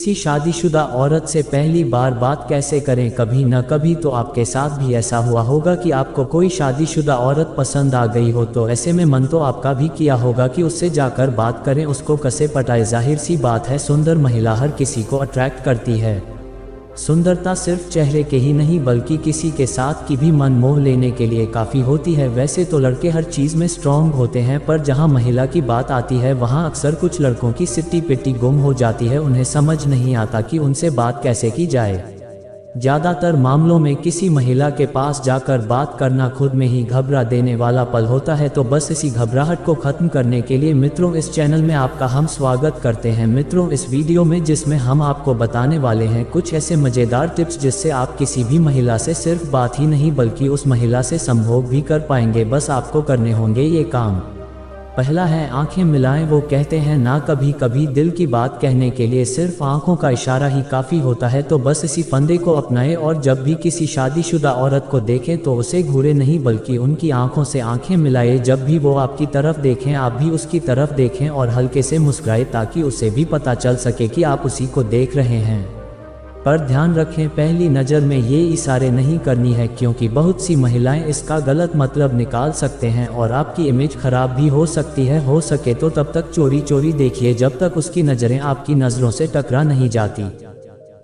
किसी शादीशुदा औरत से पहली बार बात कैसे करें। कभी न कभी तो आपके साथ भी ऐसा हुआ होगा कि आपको कोई शादीशुदा औरत पसंद आ गई हो, तो ऐसे में मन तो आपका भी किया होगा कि उससे जाकर बात करें, उसको कैसे पटाए। जाहिर सी बात है, सुंदर महिला हर किसी को अट्रैक्ट करती है। सुंदरता सिर्फ चेहरे के ही नहीं बल्कि किसी के साथ की भी मन मोह लेने के लिए काफ़ी होती है। वैसे तो लड़के हर चीज़ में स्ट्रांग होते हैं, पर जहां महिला की बात आती है वहां अक्सर कुछ लड़कों की सिट्टी पिट्टी गुम हो जाती है। उन्हें समझ नहीं आता कि उनसे बात कैसे की जाए। ज़्यादातर मामलों में किसी महिला के पास जाकर बात करना खुद में ही घबरा देने वाला पल होता है। तो बस इसी घबराहट को ख़त्म करने के लिए मित्रों इस चैनल में आपका हम स्वागत करते हैं। मित्रों, इस वीडियो में जिसमें हम आपको बताने वाले हैं कुछ ऐसे मज़ेदार टिप्स जिससे आप किसी भी महिला से सिर्फ बात ही नहीं बल्कि उस महिला से संभोग भी कर पाएंगे। बस आपको करने होंगे ये काम। पहला है आंखें मिलाएं। वो कहते हैं ना, कभी कभी दिल की बात कहने के लिए सिर्फ आंखों का इशारा ही काफ़ी होता है। तो बस इसी फंदे को अपनाएं और जब भी किसी शादीशुदा औरत को देखें तो उसे घूरे नहीं बल्कि उनकी आंखों से आंखें मिलाएं। जब भी वो आपकी तरफ देखें आप भी उसकी तरफ देखें और हल्के से मुस्कुराएं ताकि उसे भी पता चल सके कि आप उसी को देख रहे हैं। पर ध्यान रखें, पहली नज़र में ये इशारे नहीं करनी है क्योंकि बहुत सी महिलाएं इसका गलत मतलब निकाल सकते हैं और आपकी इमेज खराब भी हो सकती है। हो सके तो तब तक चोरी चोरी देखिए जब तक उसकी नज़रें आपकी नज़रों से टकरा नहीं जाती।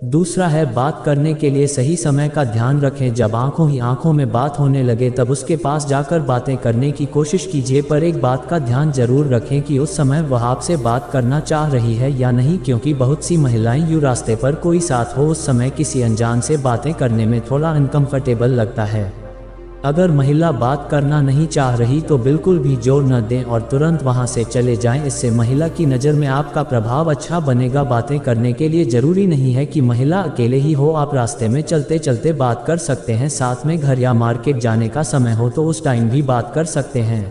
दूसरा है बात करने के लिए सही समय का ध्यान रखें। जब आंखों ही आंखों में बात होने लगे तब उसके पास जाकर बातें करने की कोशिश कीजिए, पर एक बात का ध्यान जरूर रखें कि उस समय वह आपसे बात करना चाह रही है या नहीं, क्योंकि बहुत सी महिलाएं यूँ रास्ते पर कोई साथ हो उस समय किसी अनजान से बातें करने में थोड़ा अनकंफर्टेबल लगता है। अगर महिला बात करना नहीं चाह रही तो बिल्कुल भी जोर न दें और तुरंत वहां से चले जाएं। इससे महिला की नज़र में आपका प्रभाव अच्छा बनेगा। बातें करने के लिए ज़रूरी नहीं है कि महिला अकेले ही हो, आप रास्ते में चलते चलते बात कर सकते हैं। साथ में घर या मार्केट जाने का समय हो तो उस टाइम भी बात कर सकते हैं।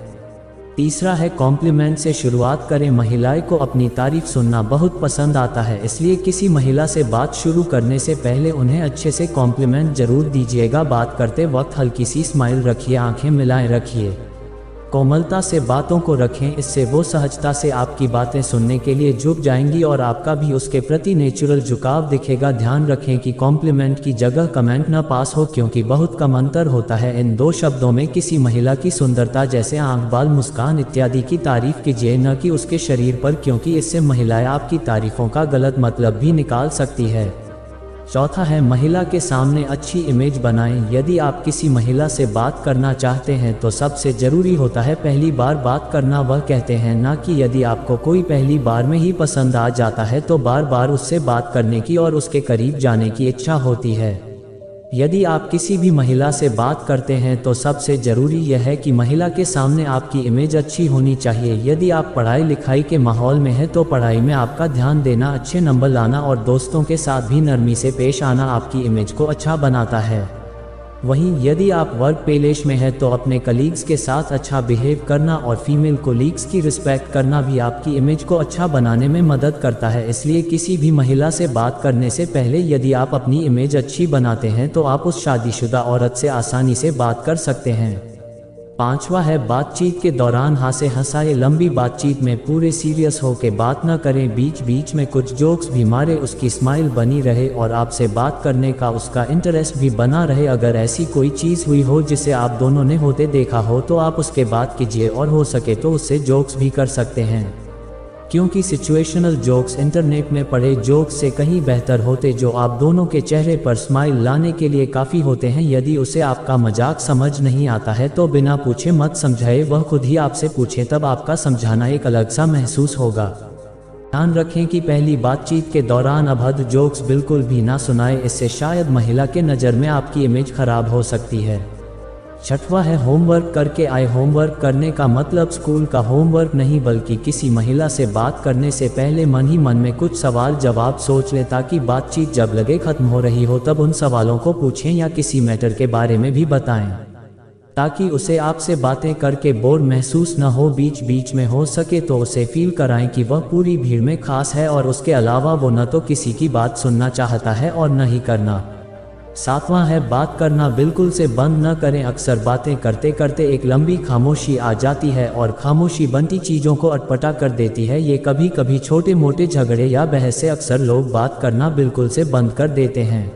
तीसरा है कॉम्प्लीमेंट से शुरुआत करें। महिलाएं को अपनी तारीफ सुनना बहुत पसंद आता है, इसलिए किसी महिला से बात शुरू करने से पहले उन्हें अच्छे से कॉम्प्लीमेंट जरूर दीजिएगा। बात करते वक्त हल्की सी स्माइल रखिए, आंखें मिलाए रखिए, कोमलता से बातों को रखें। इससे वो सहजता से आपकी बातें सुनने के लिए झुक जाएंगी और आपका भी उसके प्रति नेचुरल झुकाव दिखेगा। ध्यान रखें कि कॉम्प्लीमेंट की जगह कमेंट न पास हो क्योंकि बहुत कम अंतर होता है इन दो शब्दों में। किसी महिला की सुंदरता जैसे आंख, बाल, मुस्कान इत्यादि की तारीफ कीजिए, न कि उसके शरीर पर, क्योंकि इससे महिलाएं आपकी तारीफों का गलत मतलब भी निकाल सकती है। चौथा है महिला के सामने अच्छी इमेज बनाएं। यदि आप किसी महिला से बात करना चाहते हैं तो सबसे ज़रूरी होता है पहली बार बात करना। वह कहते हैं ना कि यदि आपको कोई पहली बार में ही पसंद आ जाता है तो बार बार उससे बात करने की और उसके करीब जाने की इच्छा होती है। यदि आप किसी भी महिला से बात करते हैं तो सबसे ज़रूरी यह है कि महिला के सामने आपकी इमेज अच्छी होनी चाहिए। यदि आप पढ़ाई लिखाई के माहौल में हैं तो पढ़ाई में आपका ध्यान देना, अच्छे नंबर लाना और दोस्तों के साथ भी नरमी से पेश आना आपकी इमेज को अच्छा बनाता है। वहीं यदि आप वर्क प्लेस में हैं तो अपने कलीग्स के साथ अच्छा बिहेव करना और फीमेल कोलीग्स की रिस्पेक्ट करना भी आपकी इमेज को अच्छा बनाने में मदद करता है। इसलिए किसी भी महिला से बात करने से पहले यदि आप अपनी इमेज अच्छी बनाते हैं तो आप उस शादीशुदा औरत से आसानी से बात कर सकते हैं। पांचवा है बातचीत के दौरान हंसे हंसाए। लंबी बातचीत में पूरे सीरियस होकर बात न करें, बीच बीच में कुछ जोक्स भी मारे, उसकी स्माइल बनी रहे और आपसे बात करने का उसका इंटरेस्ट भी बना रहे। अगर ऐसी कोई चीज़ हुई हो जिसे आप दोनों ने होते देखा हो तो आप उसके बात कीजिए और हो सके तो उससे जोक्स भी कर सकते हैं, क्योंकि सिचुएशनल जोक्स इंटरनेट में पढ़े जोक्स से कहीं बेहतर होते, जो आप दोनों के चेहरे पर स्माइल लाने के लिए काफ़ी होते हैं। यदि उसे आपका मजाक समझ नहीं आता है तो बिना पूछे मत समझाए, वह खुद ही आपसे पूछे, तब आपका समझाना एक अलग सा महसूस होगा। ध्यान रखें कि पहली बातचीत के दौरान अभद्र जोक्स बिल्कुल भी ना सुनाए, इससे शायद महिला के नज़र में आपकी इमेज खराब हो सकती है। छठवां है होमवर्क करके आए। होमवर्क करने का मतलब स्कूल का होमवर्क नहीं बल्कि किसी महिला से बात करने से पहले मन ही मन में कुछ सवाल जवाब सोच लें, ताकि बातचीत जब लगे खत्म हो रही हो तब उन सवालों को पूछें या किसी मैटर के बारे में भी बताएं, ताकि उसे आपसे बातें करके बोर महसूस न हो। बीच बीच में हो सके तो उसे फील कराएं कि वह पूरी भीड़ में खास है और उसके अलावा वो न तो किसी की बात सुनना चाहता है और न ही करना। सातवां है बात करना बिल्कुल से बंद न करें। अक्सर बातें करते करते एक लंबी खामोशी आ जाती है और खामोशी बनती चीज़ों को अटपटा कर देती है। ये कभी कभी छोटे मोटे झगड़े या बहस से अक्सर लोग बात करना बिल्कुल से बंद कर देते हैं।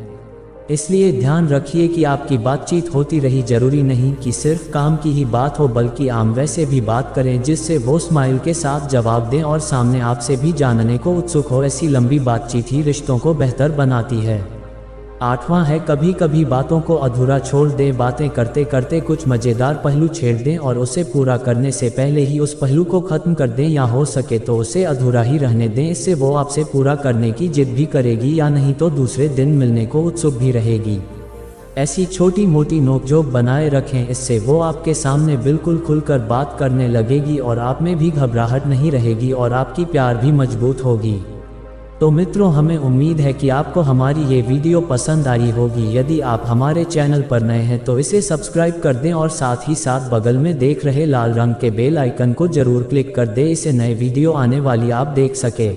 इसलिए ध्यान रखिए कि आपकी बातचीत होती रही, जरूरी नहीं कि सिर्फ काम की ही बात हो, बल्कि आम वैसे भी बात करें जिससे वो स्माइल के साथ जवाब दें और सामने आपसे भी जानने को उत्सुक हो। ऐसी लंबी बातचीत ही रिश्तों को बेहतर बनाती है। आठवां है कभी कभी बातों को अधूरा छोड़ दें। बातें करते करते कुछ मज़ेदार पहलू छेड़ दें और उसे पूरा करने से पहले ही उस पहलू को ख़त्म कर दें, या हो सके तो उसे अधूरा ही रहने दें। इससे वो आपसे पूरा करने की जिद भी करेगी या नहीं तो दूसरे दिन मिलने को उत्सुक भी रहेगी। ऐसी छोटी मोटी नोकझोंक बनाए रखें, इससे वो आपके सामने बिल्कुल खुलकर बात करने लगेगी और आप में भी घबराहट नहीं रहेगी और आपकी प्यार भी मजबूत होगी। तो मित्रों, हमें उम्मीद है कि आपको हमारी ये वीडियो पसंद आई होगी। यदि आप हमारे चैनल पर नए हैं तो इसे सब्सक्राइब कर दें और साथ ही साथ बगल में देख रहे लाल रंग के बेल आइकन को जरूर क्लिक कर दें, इसे नए वीडियो आने वाली आप देख सके।